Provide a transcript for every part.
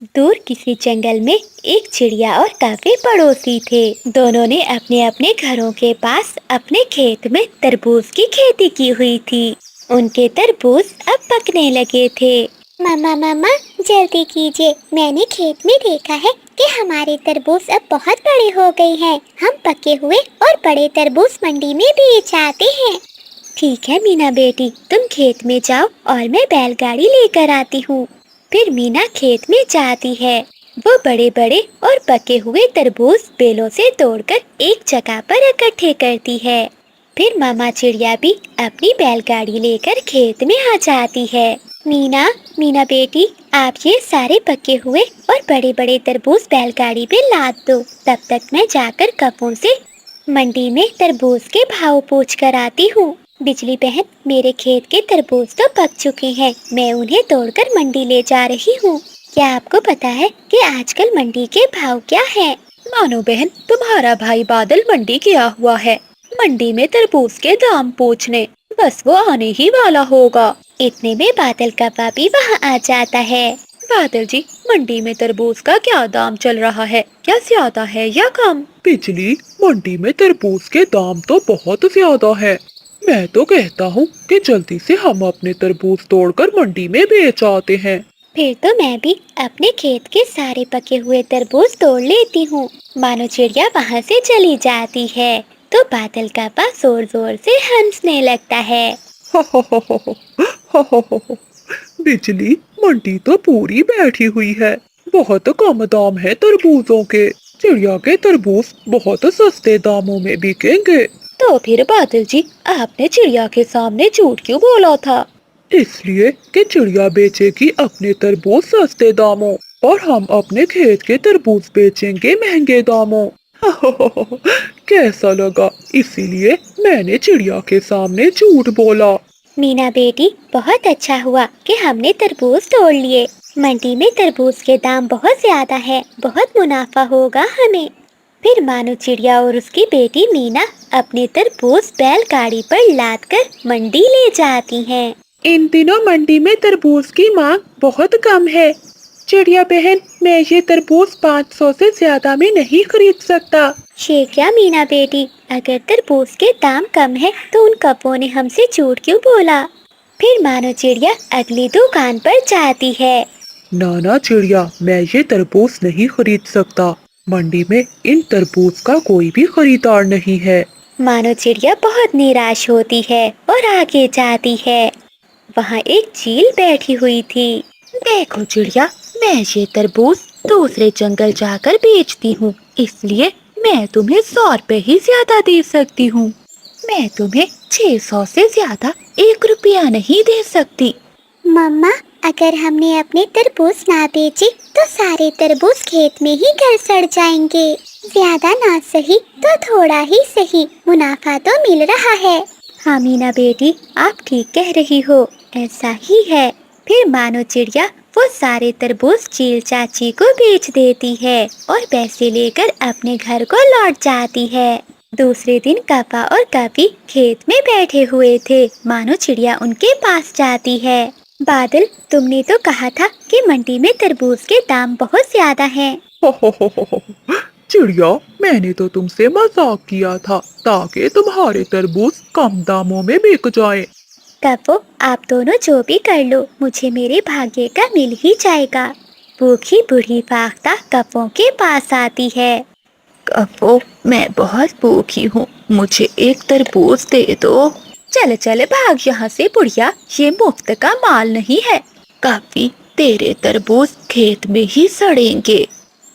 दूर किसी जंगल में एक चिड़िया और काफी पड़ोसी थे। दोनों ने अपने अपने घरों के पास अपने खेत में तरबूज की खेती की हुई थी। उनके तरबूज अब पकने लगे थे। मामा मामा, जल्दी कीजिए। मैंने खेत में देखा है कि हमारे तरबूज अब बहुत बड़े हो गए हैं। हम पके हुए और बड़े तरबूज मंडी में बेच आते हैं। ठीक है मीना बेटी, तुम खेत में जाओ और मैं बैलगाड़ी लेकर आती हूँ। फिर मीना खेत में जाती है। वो बड़े बड़े और पके हुए तरबूज बेलों से तोड़कर एक जगह पर इकट्ठे करती है। फिर मामा चिड़िया भी अपनी बैलगाड़ी लेकर खेत में आ जाती है। मीना, मीना बेटी, आप ये सारे पके हुए और बड़े बड़े तरबूज बैलगाड़ी पे लाद दो। तब तक मैं जाकर कपों से मंडी में तरबूज के भाव पूछ कर आती हूँ। बिजली बहन, मेरे खेत के तरबूज तो पक चुके हैं। मैं उन्हें तोड़कर मंडी ले जा रही हूँ। क्या आपको पता है कि आजकल मंडी के भाव क्या है? मानो बहन, तुम्हारा भाई बादल मंडी गया हुआ है, मंडी में तरबूज के दाम पूछने। बस वो आने ही वाला होगा। इतने में बादल का पापी वहाँ आ जाता है। बादल जी, मंडी में तरबूज का क्या दाम चल रहा है? क्या ज्यादा है या कम? बिजली, मंडी में तरबूज के दाम तो बहुत ज्यादा है। मैं तो कहता हूँ कि जल्दी से हम अपने तरबूज तोड़कर मंडी में बेच आते हैं। फिर तो मैं भी अपने खेत के सारे पके हुए तरबूज तोड़ लेती हूँ। मानो चिड़िया वहाँ से चली जाती है तो बादल का पा जोर जोर से हंसने लगता है। बिजली, मंडी तो पूरी बैठी हुई है। बहुत कम दाम है तरबूजों के। चिड़िया के तरबूज बहुत सस्ते दामों में बिकेंगे। तो फिर बादल जी, आपने चिड़िया के सामने झूठ क्यों बोला था? इसलिए कि चिड़िया बेचेगी अपने तरबूज सस्ते दामों और हम अपने खेत के तरबूज बेचेंगे महंगे दामों। कैसा लगा? इसीलिए मैंने चिड़िया के सामने झूठ बोला। मीना बेटी, बहुत अच्छा हुआ कि हमने तरबूज तोड़ लिए। मंडी में तरबूज के दाम बहुत ज्यादा है, बहुत मुनाफा होगा हमें। फिर मानो चिड़िया और उसकी बेटी मीना अपने तरबूज बैलगाड़ी पर लादकर मंडी ले जाती हैं। इन दिनों मंडी में तरबूज की मांग बहुत कम है। चिड़िया बहन, मैं ये तरबूज 500 से ज्यादा में नहीं खरीद सकता। ये क्या मीना बेटी, अगर तरबूज के दाम कम है तो उन कपों ने हमसे झूठ क्यों बोला? फिर मानो चिड़िया अगली दुकान पर जाती है। नाना चिड़िया, मैं ये तरबूज नहीं खरीद सकता। मंडी में इन तरबूज का कोई भी खरीदार नहीं है। मानो चिड़िया बहुत निराश होती है और आगे जाती है। वहाँ एक चील बैठी हुई थी। देखो चिड़िया, मैं ये तरबूज दूसरे जंगल जाकर बेचती हूँ, इसलिए मैं तुम्हें 100 रुपए ही ज्यादा दे सकती हूँ। मैं तुम्हें 600 से ज्यादा 1 रुपया नहीं दे सकती। मम्मा, अगर हमने अपने तरबूज ना बेचे तो सारे तरबूज खेत में ही गल सड़ जाएंगे। ज्यादा ना सही तो थोड़ा ही सही, मुनाफा तो मिल रहा है। हाँ मीना बेटी, आप ठीक कह रही हो, ऐसा ही है। फिर मानो चिड़िया वो सारे तरबूज चील चाची को बेच देती है और पैसे लेकर अपने घर को लौट जाती है। दूसरे दिन कापा और कापी खेत में बैठे हुए थे। मानो चिड़िया उनके पास जाती है। बादल, तुमने तो कहा था कि मंडी में तरबूज के दाम बहुत ज्यादा हैं। चिड़िया, मैंने तो तुमसे मजाक किया था ताकि तुम्हारे तरबूज कम दामों में बिक जाएं। कपो, आप दोनों जो भी कर लो, मुझे मेरे भाग्य का मिल ही जाएगा। भूखी बूढ़ी फाख्ता कपों के पास आती है। कपो, मैं बहुत भूखी हूँ, मुझे एक तरबूज दे दो। चल चल भाग यहाँ से बुढ़िया, ये मुफ्त का माल नहीं है। काफी, तेरे तरबूज खेत में ही सड़ेंगे।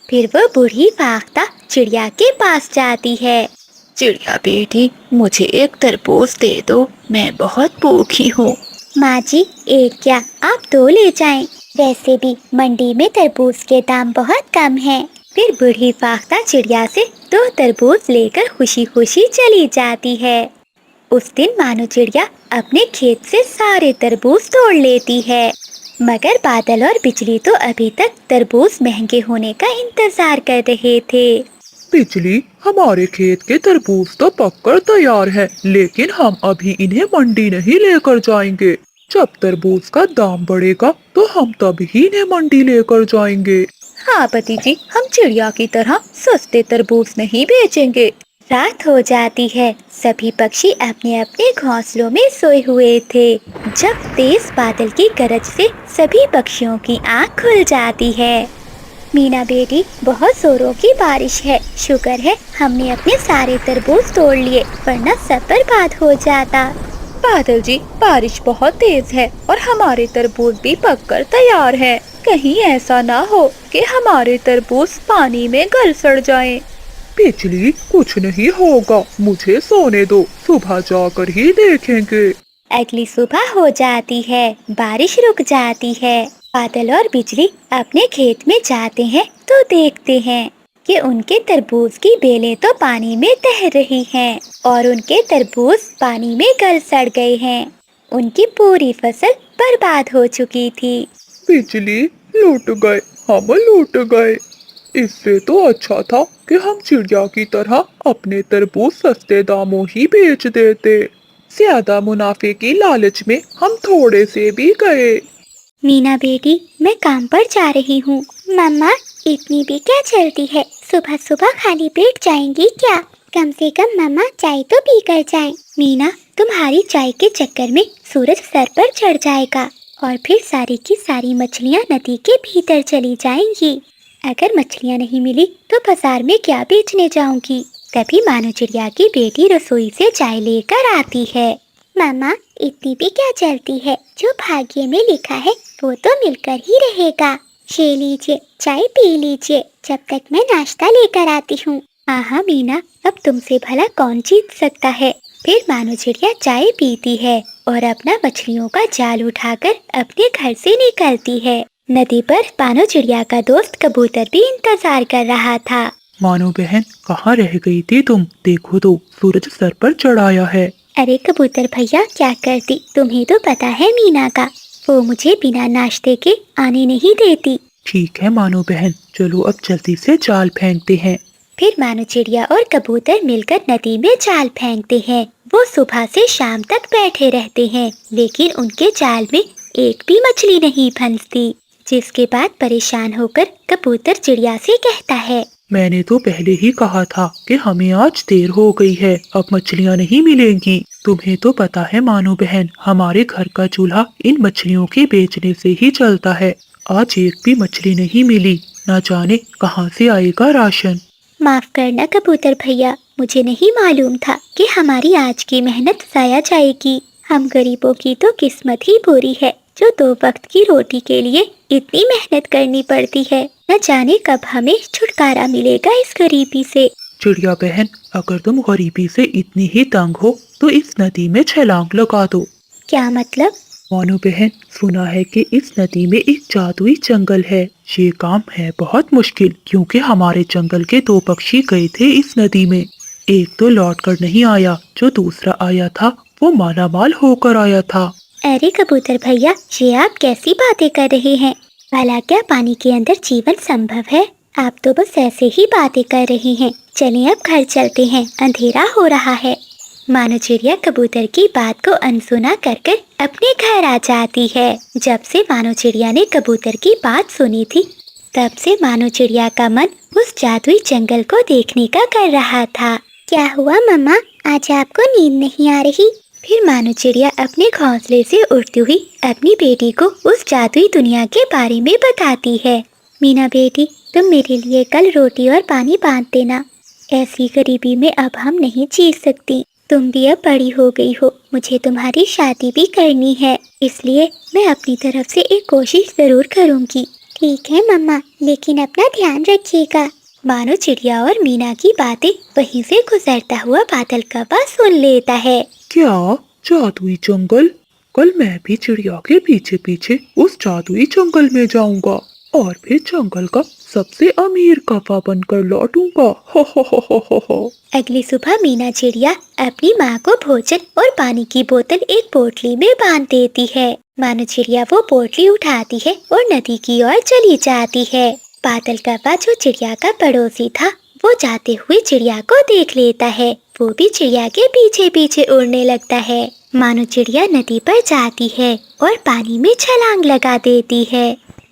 फिर वो बूढ़ी फाख्ता चिड़िया के पास जाती है। चिड़िया बेटी, मुझे एक तरबूज दे दो, मैं बहुत भूखी हूँ। माँ जी, एक क्या आप 2 ले जाएं। वैसे भी मंडी में तरबूज के दाम बहुत कम हैं। फिर बूढ़ी फाख्ता चिड़िया से 2 तरबूज लेकर खुशी खुशी चली जाती है। उस दिन मानो चिड़िया अपने खेत से सारे तरबूज तोड़ लेती है, मगर बादल और बिजली तो अभी तक तरबूज महंगे होने का इंतजार कर रहे थे। बिजली, हमारे खेत के तरबूज तो पककर तैयार है, लेकिन हम अभी इन्हें मंडी नहीं लेकर जाएंगे। जब तरबूज का दाम बढ़ेगा तो हम तब ही इन्हें मंडी लेकर जाएंगे। हाँ पति जी, हम चिड़िया की तरह सस्ते तरबूज नहीं बेचेंगे। रात हो जाती है। सभी पक्षी अपने अपने घोंसलों में सोए हुए थे जब तेज बादल की गरज से सभी पक्षियों की आंख खुल जाती है। मीना बेटी, बहुत जोरों की बारिश है। शुक्र है हमने अपने सारे तरबूज तोड़ लिए, वरना सब बर्बाद हो जाता। बादल जी, बारिश बहुत तेज है और हमारे तरबूज भी पककर तैयार हैं। कहीं ऐसा ना हो कि हमारे तरबूज पानी में गल सड़ जाएं। बिजली, कुछ नहीं होगा, मुझे सोने दो, सुबह जाकर ही देखेंगे। अगली सुबह हो जाती है, बारिश रुक जाती है। बादल और बिजली अपने खेत में जाते हैं तो देखते हैं कि उनके तरबूज की बेलें तो पानी में तैर रही हैं और उनके तरबूज पानी में गल सड़ गए हैं। उनकी पूरी फसल बर्बाद हो चुकी थी। बिजली, लूट गए, हम लूट गए। इससे तो अच्छा था कि हम चिड़िया की तरह अपने तरबूज सस्ते दामों ही बेच देते। ज्यादा मुनाफे की लालच में हम थोड़े से भी गए। मीना बेटी, मैं काम पर जा रही हूँ। मम्मा, इतनी भी क्या जल्दी है? सुबह सुबह खाली पेट जाएंगी क्या? कम से कम मम्मा चाय तो पी कर जाएं। मीना, तुम्हारी चाय के चक्कर में सूरज सर पर चढ़ जाएगा और फिर सारी की सारी मछलियाँ नदी के भीतर चली जाएंगी। अगर मछलियाँ नहीं मिली तो बाजार में क्या बेचने जाऊंगी? तभी मानो चिड़िया की बेटी रसोई से चाय लेकर आती है। मामा, इतनी भी क्या जल्दी है? जो भाग्य में लिखा है वो तो मिलकर ही रहेगा। ये लीजिए, चाय पी लीजिए, जब तक मैं नाश्ता लेकर आती हूँ। हाँ मीना, अब तुमसे भला कौन जीत सकता है। फिर मानो चिड़िया चाय पीती है और अपना मछलियों का जाल उठाकर अपने घर से निकलती है। नदी पर मानो चिड़िया का दोस्त कबूतर भी इंतजार कर रहा था। मानो बहन, कहाँ रह गई थी तुम? देखो तो सूरज सर पर चढ़ आया है। अरे कबूतर भैया, क्या करती? तुम्हें तो पता है मीना का, वो मुझे बिना नाश्ते के आने नहीं देती। ठीक है मानो बहन, चलो अब जल्दी से जाल फेंकते हैं। फिर मानो चिड़िया और कबूतर मिलकर नदी में जाल फेंकते हैं। वो सुबह से शाम तक बैठे रहते हैं, लेकिन उनके जाल में एक भी मछली नहीं फंसती। जिसके बाद परेशान होकर कबूतर चिड़िया से कहता है, मैंने तो पहले ही कहा था कि हमें आज देर हो गई है, अब मछलियाँ नहीं मिलेंगी। तुम्हें तो पता है मानो बहन, हमारे घर का चूल्हा इन मछलियों के बेचने से ही चलता है। आज एक भी मछली नहीं मिली, न जाने कहाँ से आएगा राशन। माफ करना कबूतर भैया, मुझे नहीं मालूम था कि हमारी आज की मेहनत जाया जाएगी। हम गरीबों की तो किस्मत ही बुरी है, जो 2 वक्त की रोटी के लिए इतनी मेहनत करनी पड़ती है। न जाने कब हमें छुटकारा मिलेगा इस गरीबी से। चिड़िया बहन, अगर तुम गरीबी से इतनी ही तंग हो तो इस नदी में छलांग लगा दो। क्या मतलब? मानो बहन, सुना है कि इस नदी में एक जादुई जंगल है। ये काम है बहुत मुश्किल, क्योंकि हमारे जंगल के 2 पक्षी गए थे इस नदी में। एक तो लौट कर नहीं आया, जो दूसरा आया था वो मालामाल होकर आया था। अरे कबूतर भैया, ये आप कैसी बातें कर रहे हैं? भला क्या पानी के अंदर जीवन संभव है? आप तो बस ऐसे ही बातें कर रहे हैं। चलिए अब घर चलते हैं, अंधेरा हो रहा है। मानो चिड़िया कबूतर की बात को अनसुना कर अपने घर आ जाती है। जब से मानो चिड़िया ने कबूतर की बात सुनी थी, तब से मानो चिड़िया का मन उस जादुई जंगल को देखने का कर रहा था। क्या हुआ मम्मा, आज आपको नींद नहीं आ रही? फिर मानो चिड़िया अपने घोंसले से उड़ती हुई अपनी बेटी को उस जादुई दुनिया के बारे में बताती है। मीना बेटी, तुम मेरे लिए कल रोटी और पानी बांध देना। ऐसी गरीबी में अब हम नहीं जी सकती। तुम भी अब बड़ी हो गई हो, मुझे तुम्हारी शादी भी करनी है, इसलिए मैं अपनी तरफ से एक कोशिश जरूर करूंगी। ठीक है मम्मा, लेकिन अपना ध्यान रखिएगा। मानो चिड़िया और मीना की बातें वहीं से गुजरता हुआ बादल कौवा सुन लेता है। क्या जादुई जंगल? कल मैं भी चिड़िया के पीछे पीछे उस जादुई जंगल में जाऊंगा और फिर जंगल का सबसे अमीर कौवा बनकर लौटूंगा। हो हो। अगली सुबह मीना चिड़िया अपनी माँ को भोजन और पानी की बोतल एक पोटली में बांध देती है। मानो चिड़िया वो पोटली उठाती है और नदी की ओर चली जाती है। बादल कौवा, जो चिड़िया का पड़ोसी था, वो जाते हुए चिड़िया को देख लेता है। वो भी चिड़िया के पीछे पीछे उड़ने लगता है। मानो चिड़िया नदी पर जाती है और पानी में छलांग लगा देती है।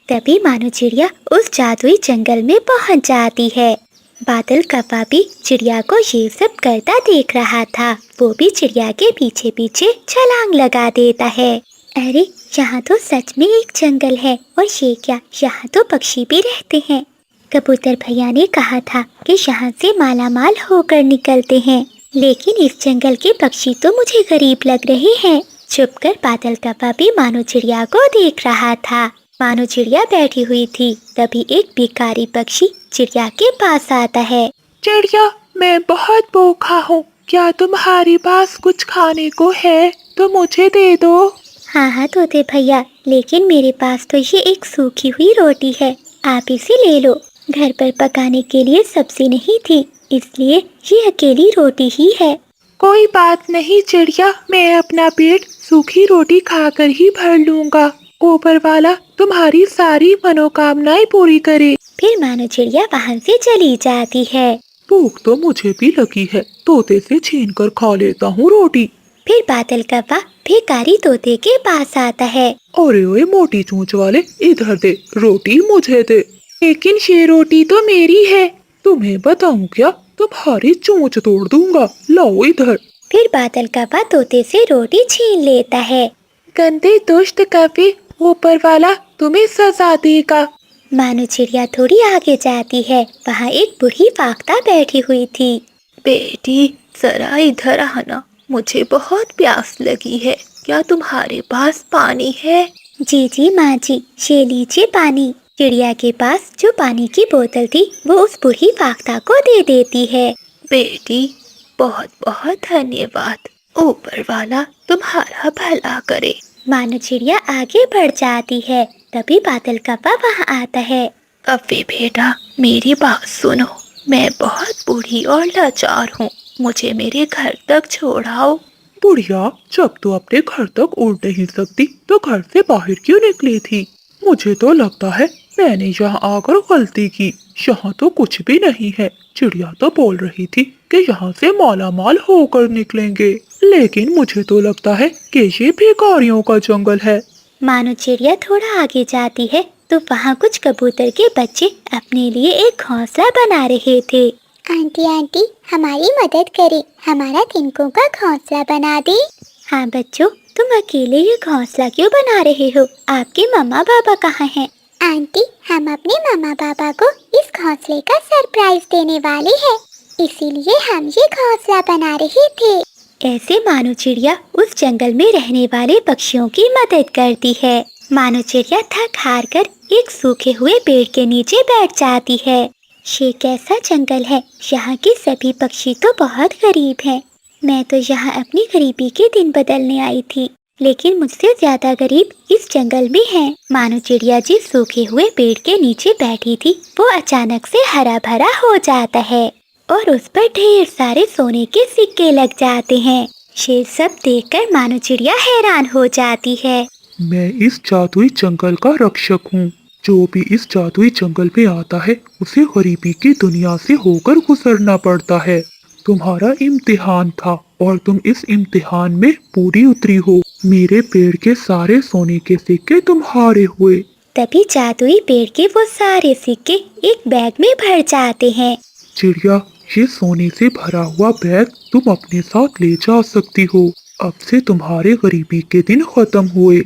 तभी मानो चिड़िया उस जादुई जंगल में पहुंच जाती है। बादल कौवा भी चिड़िया को ये सब करता देख रहा था। वो भी चिड़िया के पीछे पीछे छलांग लगा देता है। अरे, यहाँ तो सच में एक जंगल है, और ये क्या, यहाँ तो पक्षी भी रहते हैं। कबूतर भैया ने कहा था कि यहाँ से मालामाल होकर निकलते हैं, लेकिन इस जंगल के पक्षी तो मुझे गरीब लग रहे हैं। चुपकर बादल कौवा भी मानो चिड़िया को देख रहा था। मानो चिड़िया बैठी हुई थी, तभी एक भिखारी पक्षी चिड़िया के पास आता है। चिड़िया, मैं बहुत भूखा हूँ, क्या तुम्हारे पास कुछ खाने को है तो मुझे दे दो। हाँ हाँ तोते भैया, लेकिन मेरे पास तो ये एक सूखी हुई रोटी है, आप इसे ले लो। घर पर पकाने के लिए सब्जी नहीं थी, इसलिए ये अकेली रोटी ही है। कोई बात नहीं चिड़िया, मैं अपना पेट सूखी रोटी खाकर ही भर लूँगा। ऊपर वाला तुम्हारी सारी मनोकामनाएं पूरी करे। फिर मानो चिड़िया वहाँ से चली जाती है। भूख तो मुझे भी लगी है, तोते से छीन कर खा लेता हूँ रोटी। फिर बादल कौवा भिखारी तोते के पास आता है। अरे ओए मोटी चोंच वाले, इधर दे, रोटी मुझे दे। लेकिन ये रोटी तो मेरी है। तुम्हें बताऊं क्या, तुम्हारी चोंच तोड़ दूंगा, लाओ इधर। फिर बादल कौवा तोते से रोटी छीन लेता है। गंदे दुष्ट कौवे, ऊपर वाला तुम्हें सजा देगा। मानो चिड़िया थोड़ी आगे जाती है, वहाँ एक बूढ़ी फाख्ता बैठी हुई थी। बेटी, जरा इधर आना, मुझे बहुत प्यास लगी है, क्या तुम्हारे पास पानी है? जी जी माँ जी, ये लीजिए पानी। चिड़िया के पास जो पानी की बोतल थी वो उस बूढ़ी फाख्ता को दे देती है। बेटी, बहुत बहुत धन्यवाद, ऊपर वाला तुम्हारा भला करे। मानो चिड़िया आगे बढ़ जाती है, तभी बादल कौवा वहाँ आता है। कौवे बेटा, मेरी बात सुनो, मैं बहुत बूढ़ी और लाचार हूँ, मुझे मेरे घर तक छोड़ाओ। बुढ़िया, जब तू अपने घर तक उड़ नहीं सकती तो घर से बाहर क्यों निकली थी? मुझे तो लगता है मैंने यहाँ आकर गलती की। यहाँ तो कुछ भी नहीं है। चिड़िया तो बोल रही थी कि यहाँ से मालामाल होकर निकलेंगे, लेकिन मुझे तो लगता है कि ये भिखारियों का जंगल है। मानो चिड़िया थोड़ा आगे जाती है तो वहाँ कुछ कबूतर के बच्चे अपने लिए एक घोंसला बना रहे थे। आंटी आंटी, हमारी मदद करें, हमारा तिनकों का घोंसला बना दे। हाँ बच्चों, तुम अकेले ये घोंसला क्यों बना रहे हो? आपके मम्मा पापा कहाँ हैं? आंटी, हम अपने मामा पापा को इस घोंसले का सरप्राइज देने वाले हैं, इसीलिए हम ये घोंसला बना रहे थे। ऐसे मानो चिड़िया उस जंगल में रहने वाले पक्षियों की मदद करती है। मानो चिड़िया थक हार कर एक सूखे हुए पेड़ के नीचे बैठ जाती है। ये कैसा जंगल है, यहाँ के सभी पक्षी तो बहुत गरीब हैं। मैं तो यहाँ अपनी गरीबी के दिन बदलने आई थी, लेकिन मुझसे ज्यादा गरीब इस जंगल में हैं। मानो चिड़िया जिस सूखे हुए पेड़ के नीचे बैठी थी वो अचानक से हरा भरा हो जाता है और उस पर ढेर सारे सोने के सिक्के लग जाते हैं। ये सब देखकर मानो चिड़िया हैरान हो जाती है। मैं इस जादुई जंगल का रक्षक हूँ। जो भी इस जादुई जंगल में आता है उसे गरीबी की दुनिया से होकर गुजरना पड़ता है। तुम्हारा इम्तिहान था और तुम इस इम्तिहान में पूरी उतरी हो। मेरे पेड़ के सारे सोने के सिक्के तुम्हारे हुए। तभी जादुई पेड़ के वो सारे सिक्के एक बैग में भर जाते हैं। चिड़िया, ये सोने से भरा हुआ बैग तुम अपने साथ ले जा सकती हो। अब से तुम्हारे गरीबी के दिन खत्म हुए।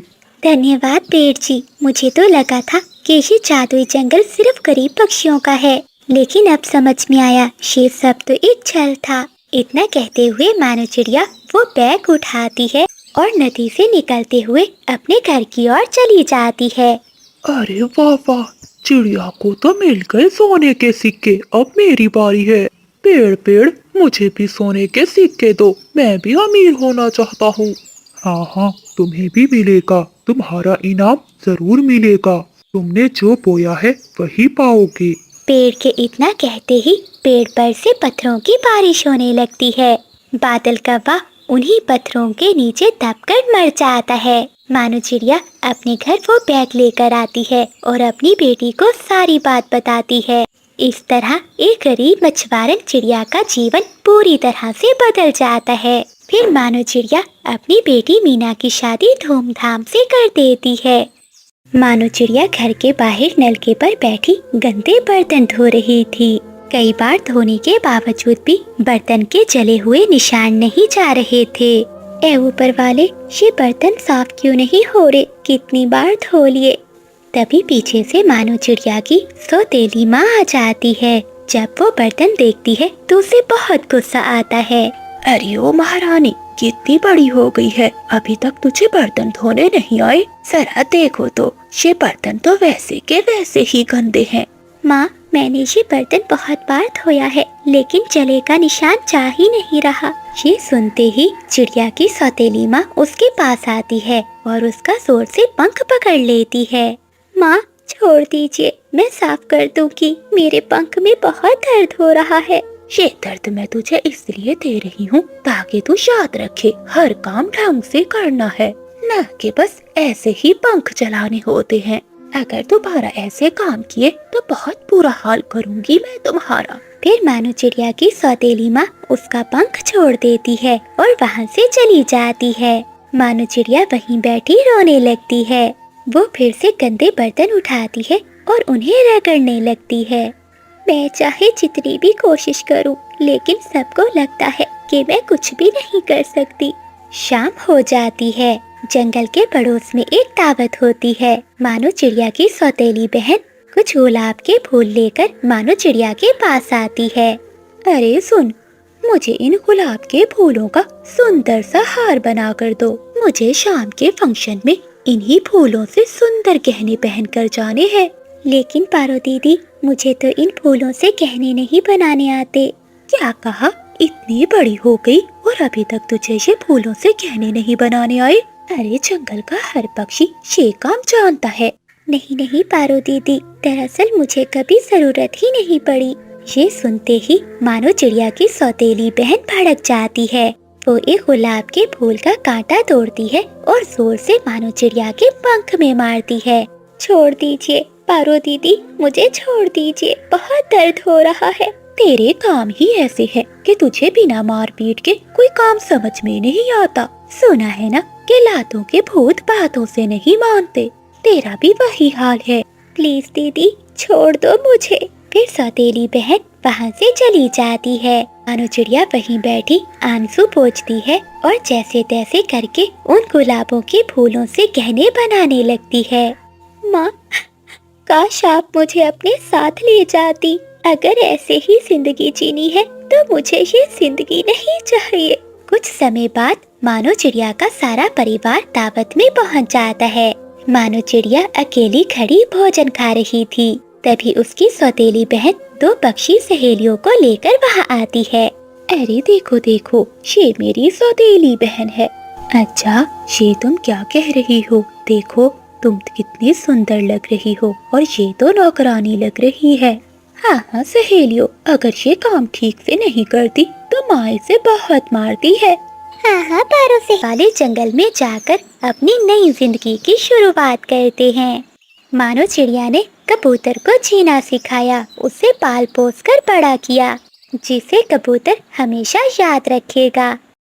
धन्यवाद पेड़ जी, मुझे तो लगा था कि ये जादुई जंगल सिर्फ गरीब पक्षियों का है, लेकिन अब समझ में आया ये सब तो एक छल था। इतना कहते हुए मानो चिड़िया वो बैग उठाती है और नदी से निकलते हुए अपने घर की ओर चली जाती है। अरे वाह वाह, चिड़िया को तो मिल गए सोने के सिक्के। अब मेरी बारी है। पेड़ पेड़, मुझे भी सोने के सिक्के दो, मैं भी अमीर होना चाहता हूँ। हाँ हाँ, तुम्हें भी मिलेगा, तुम्हारा इनाम जरूर मिलेगा। तुमने जो बोया है वही पाओगे। पेड़ के इतना कहते ही पेड़ पर से पत्थरों की बारिश होने लगती है। बादल कौवा उन्हीं पत्थरों के नीचे दबकर मर जाता है। मानो चिड़िया अपने घर वो बैग लेकर आती है और अपनी बेटी को सारी बात बताती है। इस तरह एक गरीब मछुआरन चिड़िया का जीवन पूरी तरह से बदल जाता है। फिर मानो चिड़िया अपनी बेटी मीना की शादी धूमधाम से कर देती है। मानो चिड़िया घर के बाहर नलके पर बैठी गंदे बर्तन धो रही थी। कई बार धोने के बावजूद भी बर्तन के जले हुए निशान नहीं जा रहे थे। ए ऊपर वाले, ये बर्तन साफ क्यों नहीं हो रहे? कितनी बार धो लिए। तभी पीछे से मानो चिड़िया की सौतेली माँ आ जाती है। जब वो बर्तन देखती है तो उसे बहुत गुस्सा आता है। अरे ओ महारानी, कितनी बड़ी हो गई है, अभी तक तुझे बर्तन धोने नहीं आए? जरा देखो तो, ये बर्तन तो वैसे के वैसे ही गंदे हैं। माँ, मैंने ये बर्तन बहुत बार धोया है, लेकिन जले का निशान जा ही नहीं रहा। ये सुनते ही चिड़िया की सौतेली माँ उसके पास आती है और उसका जोर से पंख पकड़ लेती है। माँ, छोड़ दीजिए, मैं साफ कर दूंगी। मेरे पंख में बहुत दर्द हो रहा है। ये दर्द मैं तुझे इसलिए दे रही हूँ ताकि तू याद रखे, हर काम ढंग से करना है, न कि बस ऐसे ही पंख चलाने होते हैं। अगर दोबारा ऐसे काम किए तो बहुत बुरा हाल करूँगी मैं तुम्हारा। फिर मानो चिड़िया की सौतेली माँ उसका पंख छोड़ देती है और वहाँ से चली जाती है। मानो चिड़िया वहीं बैठी रोने लगती है। वो फिर से गंदे बर्तन उठाती है और उन्हें रगड़ने लगती है। मैं चाहे जितनी भी कोशिश करूं, लेकिन सबको लगता है कि मैं कुछ भी नहीं कर सकती। शाम हो जाती है। जंगल के पड़ोस में एक दावत होती है। मानो चिड़िया की सौतेली बहन कुछ गुलाब के फूल लेकर मानो चिड़िया के पास आती है। अरे सुन, मुझे इन गुलाब के फूलों का सुंदर सा हार बना कर दो। मुझे शाम के फंक्शन में इन्हीं फूलों से सुंदर गहने पहन कर जाने हैं। लेकिन पारो दीदी, मुझे तो इन फूलों से गहने नहीं बनाने आते। क्या कहा? इतनी बड़ी हो गई और अभी तक तुझे ये फूलों से गहने नहीं बनाने आए? अरे जंगल का हर पक्षी ये काम जानता है। नहीं नहीं पारो दीदी, दरअसल मुझे कभी जरूरत ही नहीं पड़ी। ये सुनते ही मानो चिड़िया की सौतेली बहन भड़क जाती है। वो एक गुलाब के फूल का कांटा तोड़ती है और जोर से मानो चिड़िया के पंख में मारती है। छोड़ दीजिए पारो दीदी, मुझे छोड़ दीजिए, बहुत दर्द हो रहा है। तेरे काम ही ऐसे है कि तुझे बिना मार पीट के कोई काम समझ में नहीं आता। सुना है ना कि लातों के भूत बातों से नहीं मानते। तेरा भी वही हाल है। प्लीज दीदी, छोड़ दो मुझे। फिर सौतेली बहन वहाँ से चली जाती है। मानो चिड़िया वहीं बैठी आंसू पोंछती है और जैसे तैसे करके उन गुलाबों के फूलों से गहने बनाने लगती है। माँ, काश आप मुझे अपने साथ ले जाती। अगर ऐसे ही जिंदगी जीनी है तो मुझे ये जिंदगी नहीं चाहिए। कुछ समय बाद मानो चिड़िया का सारा परिवार दावत में पहुंच जाता है। मानो चिड़िया अकेली खड़ी भोजन खा रही थी। तभी उसकी सौतेली बहन दो पक्षी सहेलियों को लेकर वहाँ आती है। अरे देखो देखो, ये मेरी सौतेली बहन है। अच्छा, ये तुम क्या कह रही हो? देखो तुम कितनी सुंदर लग रही हो और ये तो नौकरानी लग रही है। हाँ हाँ सहेलियों, अगर ये काम ठीक से नहीं करती तो माँ इसे बहुत मारती है। हाँ हाँ पारो से वाले जंगल में जाकर अपनी नई जिंदगी की शुरुआत करते हैं। मानो चिड़िया ने कबूतर को जीना सिखाया, उसे पाल पोस कर बड़ा किया, जिसे कबूतर हमेशा याद रखेगा।